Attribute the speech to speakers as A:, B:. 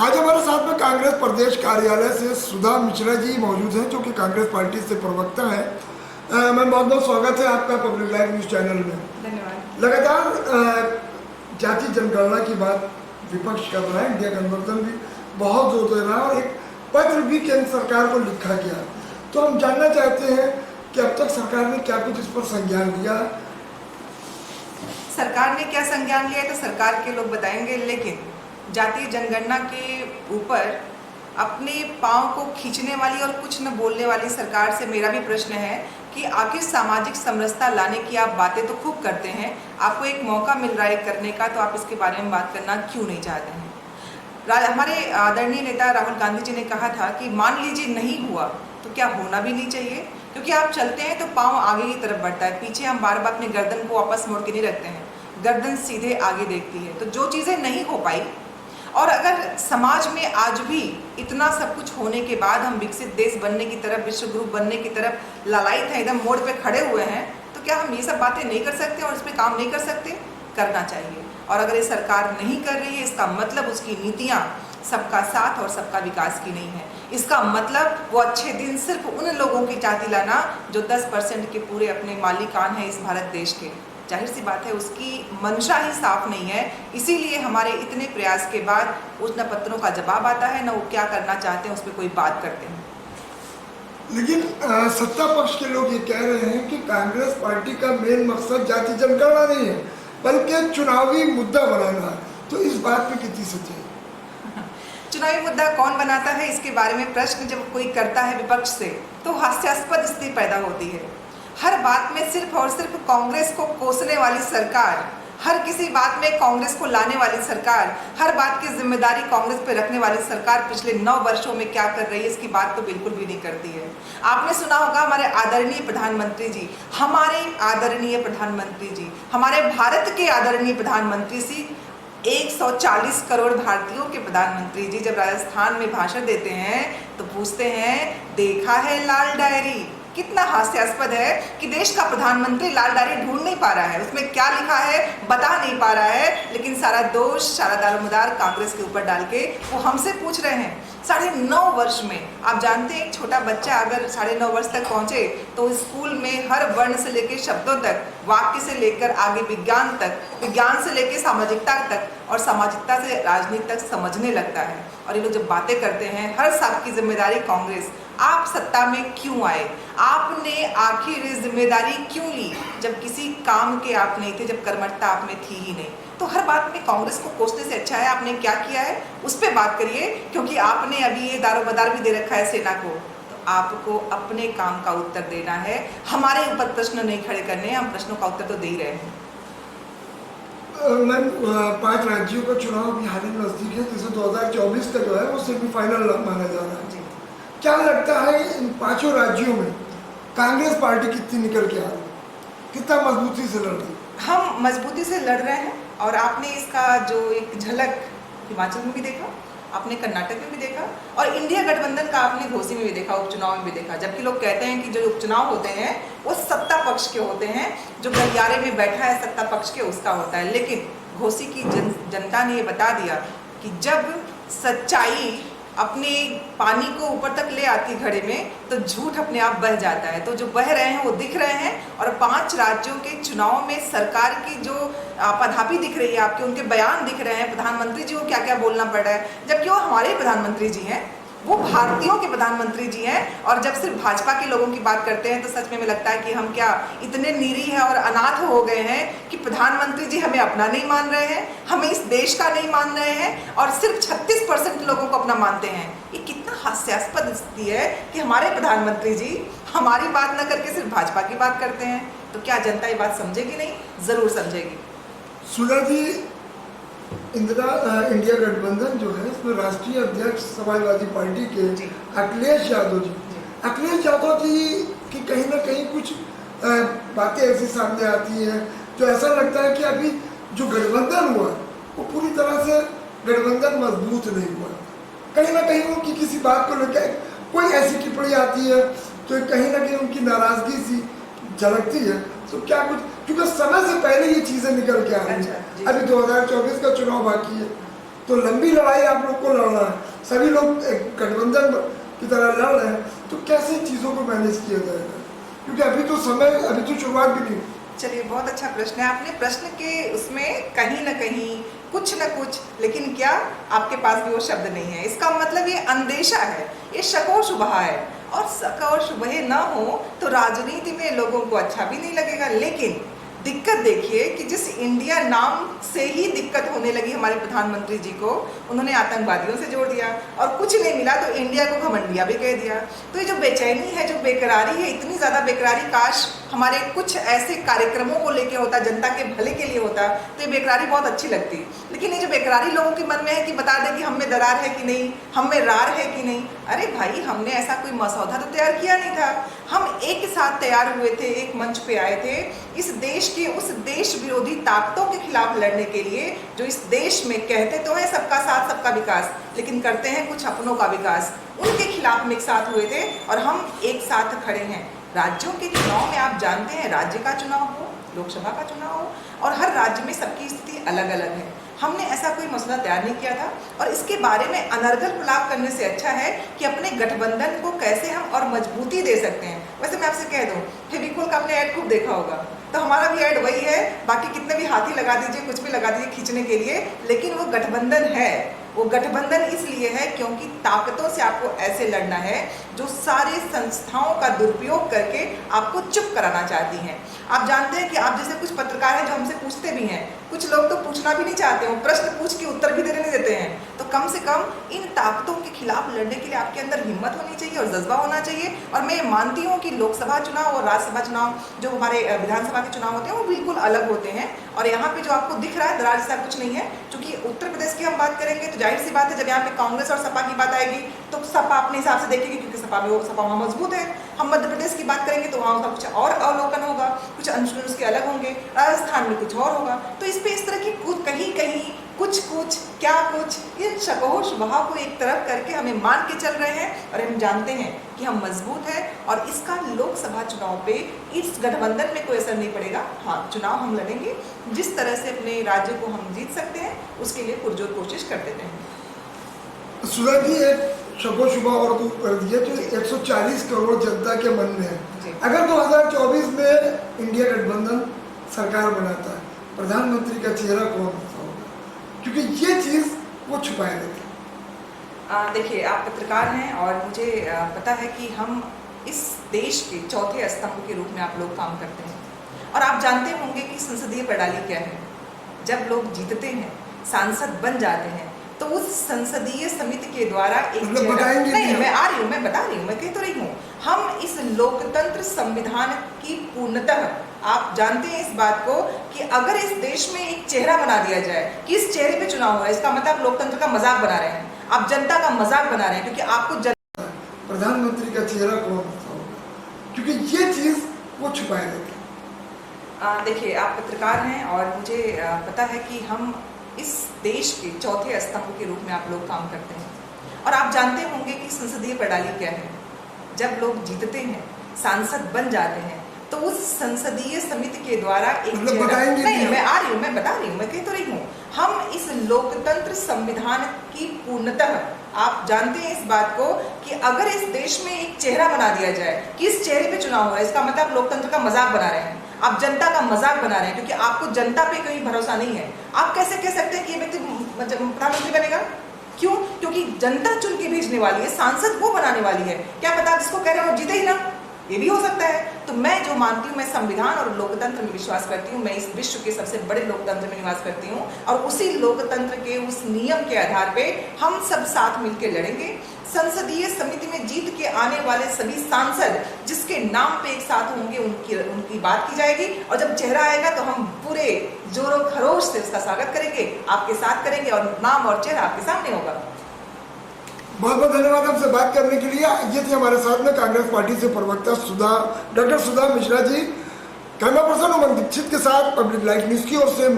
A: आज हमारे साथ में कांग्रेस प्रदेश कार्यालय से सुधा मिश्रा जी मौजूद हैं, जो कि कांग्रेस पार्टी से प्रवक्ता हैं। मैं बहुत बहुत स्वागत है आपका पब्लिक लाइव न्यूज चैनल में।
B: धन्यवाद।
A: लगातार जाति जनगणना की बात विपक्ष कर रहा है, इंडिया गठबंधन भी बहुत जोर दे रहा है और एक पत्र भी केंद्र सरकार को लिखा गया। तो हम जानना चाहते हैं कि अब तक सरकार ने क्या कुछ इस पर संज्ञान लिया।
B: सरकार ने क्या संज्ञान लिया है तो सरकार के लोग बताएंगे, लेकिन जातीय जनगणना के ऊपर अपने पांव को खींचने वाली और कुछ न बोलने वाली सरकार से मेरा भी प्रश्न है कि आखिर सामाजिक समरसता लाने की आप बातें तो खूब करते हैं, आपको एक मौका मिल रहा है करने का, तो आप इसके बारे में बात करना क्यों नहीं चाहते हैं। हमारे आदरणीय नेता राहुल गांधी जी ने कहा था कि मान लीजिए नहीं हुआ तो क्या होना भी नहीं चाहिए, क्योंकि आप चलते हैं तो पाँव आगे की तरफ बढ़ता है, पीछे हम बार बार अपनी गर्दन को वापस मोड़ के नहीं रखते हैं, गर्दन सीधे आगे देखती है। तो जो चीज़ें नहीं हो पाई और अगर समाज में आज भी इतना सब कुछ होने के बाद हम विकसित देश बनने की तरफ, विश्व गुरु बनने की तरफ लालायित हैं, एकदम मोड़ पे खड़े हुए हैं, तो क्या हम ये सब बातें नहीं कर सकते और इस पर काम नहीं कर सकते? करना चाहिए। और अगर ये सरकार नहीं कर रही है, इसका मतलब उसकी नीतियाँ सबका साथ और सबका विकास की नहीं है। इसका मतलब वो अच्छे दिन सिर्फ उन लोगों की चाहती लाना जो 10% के पूरे अपने मालिकान हैं इस भारत देश के। जाहिर सी बात है उसकी मंशा ही साफ नहीं है, इसीलिए हमारे इतने प्रयास के बाद उस न पत्रों का जवाब आता है, न वो क्या करना चाहते हैं उस पर कोई बात करते हैं।
A: लेकिन सत्ता पक्ष के लोग ये कह रहे हैं कि कांग्रेस पार्टी का मेन मकसद जाति जनगणना नहीं है बल्कि चुनावी मुद्दा बनाना है, तो इस बात पे कितनी सच्चाई है?
B: चुनावी मुद्दा कौन बनाता है, इसके बारे में प्रश्न जब कोई करता है विपक्ष से तो हास्यास्पद स्थिति पैदा होती है। हर बात में सिर्फ और सिर्फ कांग्रेस को कोसने वाली सरकार, हर किसी बात में कांग्रेस को लाने वाली सरकार, हर बात की जिम्मेदारी कांग्रेस पे रखने वाली सरकार पिछले 9 वर्षों में क्या कर रही है इसकी बात तो बिल्कुल भी नहीं करती है। आपने सुना होगा हमारे आदरणीय प्रधानमंत्री जी, हमारे भारत के आदरणीय प्रधानमंत्री जी, 140 करोड़ भारतीयों के प्रधानमंत्री जी जब राजस्थान में भाषण देते हैं तो पूछते हैं देखा है लाल डायरी। कितना हास्यास्पद है कि देश का प्रधानमंत्री लाल डायरी ढूंढ नहीं पा रहा है, उसमें क्या लिखा है बता नहीं पा रहा है, लेकिन सारा दोष, सारा दारोमदार कांग्रेस के ऊपर डाल के वो हमसे पूछ रहे हैं। 9.5 वर्ष में आप जानते हैं एक छोटा बच्चा अगर 9.5 वर्ष तक पहुंचे तो स्कूल में हर वर्ण से लेकर शब्दों तक, वाक्य से लेकर आगे विज्ञान तक, विज्ञान से लेकर सामाजिकता तक और सामाजिकता से राजनीति तक समझने लगता है। और ये लोग जब बातें करते हैं हर साल की जिम्मेदारी कांग्रेस, आप सत्ता में क्यों आए, आपने आखिर जिम्मेदारी क्यों ली जब किसी काम के आप नहीं थे, जब कर्मठता आप में थी ही नहीं। तो हर बात में कांग्रेस को कोसने से अच्छा है आपने क्या किया है उस पर बात करिए, क्योंकि आपने अभी ये दारोमदार भी दे रखा है सेना को, तो आपको अपने काम का उत्तर देना है, हमारे ऊपर प्रश्न नहीं खड़े करने हैं, हम प्रश्नों का उत्तर तो दे ही रहे हैं।
A: मैम 5 राज्यों का चुनाव भी हाल ही में नजदीक है, जिसे 2024 का जो है वो सेमीफाइनल माना जा रहा है। क्या लगता है इन 5 राज्यों में कांग्रेस पार्टी कितनी निकल के आ रही है, कितना मजबूती से लड़ रही है? हम
B: मजबूती से लड़ रहे हैं और आपने इसका जो एक झलक हिमाचल में भी देखा, आपने कर्नाटक में भी देखा और इंडिया गठबंधन का आपने घोसी में भी देखा, उपचुनाव में भी देखा। जबकि लोग कहते हैं कि जो उपचुनाव होते हैं वो सत्ता पक्ष के होते हैं, जो गलियारे में बैठा है सत्ता पक्ष के उसका होता है, लेकिन घोसी की जनता ने ये बता दिया कि जब सच्चाई अपने पानी को ऊपर तक ले आती घड़े में तो झूठ अपने आप बह जाता है। तो जो बह रहे हैं वो दिख रहे हैं और 5 राज्यों के चुनाव में सरकार की जो पदापी दिख रही है आपके, उनके बयान दिख रहे हैं, प्रधानमंत्री जी को क्या क्या बोलना पड़ रहा है, जबकि वो हमारे प्रधानमंत्री जी हैं, वो भारतीयों के प्रधानमंत्री जी हैं। और जब सिर्फ भाजपा के लोगों की बात करते हैं तो सच में लगता है कि हम क्या इतने निरीह है और अनाथ हो गए हैं कि प्रधानमंत्री जी हमें अपना नहीं मान रहे हैं, हमें इस देश का नहीं मान रहे हैं और सिर्फ 36% लोगों को अपना मानते हैं। ये कितना हास्यास्पद स्थिति है कि हमारे प्रधानमंत्री जी हमारी बात न करके सिर्फ भाजपा की बात करते हैं। तो क्या जनता ये बात समझेगी? नहीं, जरूर समझेगी।
A: सुधा जी, इंडिया गठबंधन जो है इसमें राष्ट्रीय अध्यक्ष समाजवादी पार्टी के अखिलेश यादव जी की कहीं ना कहीं कुछ बातें ऐसी सामने आती हैं जो ऐसा लगता है कि अभी जो गठबंधन हुआ वो पूरी तरह से गठबंधन मजबूत नहीं हुआ। कहीं ना कहीं उनकी किसी बात को लेकर कोई ऐसी टिप्पणी आती है तो कहीं ना कहीं उनकी नाराजगी सी झलकती है। तो क्या कुछ, क्योंकि समय से पहले ये चीजें निकल के आ रही है, अभी 2024 का चुनाव बाकी है, तो लंबी लड़ाई आप लोग को लड़ना है, सभी लोग एक गठबंधन की तरह लड़ रहे हैं, तो कैसे चीज़ों को मैनेज किया जाएगा? क्योंकि अभी तो शुरुआत भी नहीं।
B: चलिए, बहुत अच्छा प्रश्न है आपने। प्रश्न के उसमें कहीं ना कहीं कुछ न कुछ, लेकिन क्या आपके पास भी वो शब्द नहीं है। इसका मतलब ये अंदेशा है, ये शक और शुबहा है, और शक और शुबहे ना हो तो राजनीति में लोगों को अच्छा भी नहीं लगेगा। लेकिन दिक्कत देखिए कि जिस इंडिया नाम से ही दिक्कत होने लगी हमारे प्रधानमंत्री जी को, उन्होंने आतंकवादियों से जोड़ दिया, और कुछ नहीं मिला तो इंडिया को घमंडिया भी कह दिया। तो ये जो बेचैनी है, जो बेकरारी है, इतनी ज़्यादा बेकरारी काश हमारे कुछ ऐसे कार्यक्रमों को लेके होता, जनता के भले के लिए होता, तो ये बेकरारी बहुत अच्छी लगती। लेकिन ये जो बेकरारी लोगों के मन में है कि बता दें कि हम में दरार है कि नहीं, हम में रार है कि नहीं। अरे भाई, हमने ऐसा कोई मसौदा तो तैयार किया नहीं था। हम एक साथ तैयार हुए थे, एक मंच पे आए थे इस देश के उस देश विरोधी ताकतों के खिलाफ लड़ने के लिए, जो इस देश में कहते तो है सबका साथ सबका विकास, लेकिन करते हैं कुछ अपनों का विकास। उनके खिलाफ में एक साथ हुए थे और हम एक साथ खड़े हैं। राज्यों के चुनाव में आप जानते हैं, राज्य का चुनाव हो, लोकसभा का चुनाव हो, और हर राज्य में सबकी स्थिति अलग अलग है। हमने ऐसा कोई मसला तैयार नहीं किया था, और इसके बारे में अनर्गल प्रलाप करने से अच्छा है कि अपने गठबंधन को कैसे हम और मजबूती दे सकते हैं। वैसे मैं आपसे कह दूं, फेविकोल का आपने ऐड खूब देखा होगा, तो हमारा भी ऐड वही है। बाकी कितने भी हाथी लगा दीजिए, कुछ भी लगा दीजिए खींचने के लिए, लेकिन वो गठबंधन है। वो गठबंधन इसलिए है क्योंकि ताकतों से आपको ऐसे लड़ना है जो सारे संस्थाओं का दुरुपयोग करके आपको चुप कराना चाहती हैं। आप जानते हैं कि आप जैसे कुछ पत्रकार हैं जो हमसे पूछते भी हैं, कुछ लोग तो पूछना भी नहीं चाहते हो, प्रश्न पूछ के उत्तर भी देने नहीं देते हैं। तो कम से कम इन ताकतों के खिलाफ लड़ने के लिए आपके अंदर हिम्मत होनी चाहिए और जज्बा होना चाहिए। और मैं मानती हूँ कि लोकसभा चुनाव और राज्यसभा चुनाव, जो हमारे विधानसभा के चुनाव होते हैं, वो बिल्कुल अलग होते हैं। और यहाँ पे जो आपको दिख रहा है दरार जैसा कुछ नहीं है। क्योंकि उत्तर प्रदेश की हम बात करेंगे तो जाहिर सी बात है, जब यहाँ पे कांग्रेस और सपा की बात आएगी तो सपा अपने हिसाब से देखेगी, क्योंकि सपा वहाँ मजबूत है। हम मध्य प्रदेश की बात करेंगे तो वहाँ उसका कुछ और अवलोकन होगा, कुछ अंश उसके अलग होंगे, राजस्थान में कुछ और होगा। तो इस पे इस तरह की कहीं कहीं कुछ क्या कुछ, इन शकोह शुबहा को एक तरफ करके हमें मान के चल रहे हैं। और हम जानते हैं कि हम मजबूत हैं, और इसका लोकसभा चुनाव पे इस गठबंधन में कोई असर नहीं पड़ेगा। हाँ, चुनाव हम लड़ेंगे, जिस तरह से अपने राज्य को हम जीत सकते हैं उसके लिए पुरजोर कोशिश करते रहेंगे।
A: सुधा जी, एक शको शुबा और कर दिया तो 140 करोड़ जनता के मन में है। अगर 2024 में इंडिया गठबंधन सरकार बनाता है, प्रधानमंत्री का चेहरा कौन होगा? क्योंकि ये चीज़ वो छुपाए रहते।
B: देखिए, आप पत्रकार हैं और मुझे पता है कि हम इस देश के चौथे स्तंभ के रूप में आप लोग काम करते हैं। और आप जानते होंगे कि संसदीय प्रणाली क्या है। जब लोग जीतते हैं, सांसद बन जाते हैं, तो उस संसदीय समिति के द्वारा एक
A: नहीं,
B: मैं आ रही हूँ, मैं बता रही हूँ, मैं कह तो रही हूँ, हम इस लोकतंत्र संविधान की पूर्णतः, आप जानते हैं इस बात को कि अगर इस देश में एक चेहरा बना दिया जाए कि इस चेहरे पे चुनाव हो, इसका मतलब लोकतंत्र का मजाक बना रहे हैं, आप जनता का मजाक बना रहे हैं। क्योंकि आपको
A: प्रधानमंत्री का चेहरा कौन होगा? क्योंकि ये चीज़ वो छुपाए रहते।
B: देखिए, आप पत्रकार हैं और मुझे पता है कि हम इस देश के चौथे स्तंभ के रूप में आप लोग काम करते हैं। और आप जानते होंगे कि संसदीय प्रणाली क्या है। जब लोग जीतते हैं, सांसद बन जाते हैं, तो उस संसदीय समिति के द्वारा एक नहीं, मैं आ रही हूँ, मैं बता रही हूँ, मैं कह तो रही हूँ, हम इस लोकतंत्र संविधान की पूर्णतः, आप जानते हैं इस बात को कि अगर इस देश में एक चेहरा बना दिया जाए कि इस चेहरे पे चुनाव हो, इसका मतलब लोकतंत्र का मजाक बना रहे हैं, आप जनता का मजाक बना रहे हैं। क्योंकि आपको जनता पे कोई भरोसा नहीं है। आप कैसे कह सकते हैं कि ये व्यक्ति प्रधानमंत्री बनेगा? क्यों? क्योंकि जनता चुन के भेजने वाली है, सांसद वो बनाने वाली है। क्या पता जिसको कह रहे हो जीते ही ना, ये भी हो सकता है। तो मैं जो मानती हूँ, मैं संविधान और लोकतंत्र में विश्वास करती हूँ। मैं इस विश्व के सबसे बड़े लोकतंत्र में निवास करती हूँ, और उसी लोकतंत्र के उस नियम के आधार पे हम सब साथ मिलकर लड़ेंगे। संसदीय समिति में जीत के आने वाले सभी सांसद जिसके नाम पे एक साथ होंगे, उनकी बात की जाएगी, और जब चेहरा आएगा तो हम पूरे जोरों खरोश से उसका स्वागत करेंगे, आपके साथ करेंगे, और नाम और चेहरा आपके सामने होगा।
A: बहुत बहुत धन्यवाद हमसे बात करने के लिए। ये थी हमारे साथ में कांग्रेस पार्टी से प्रवक्ता डॉक्टर सुधा मिश्रा जी। कैमरा पर्सन उमंग दीक्षित के साथ पब्लिक लाइफ न्यूज की ओर से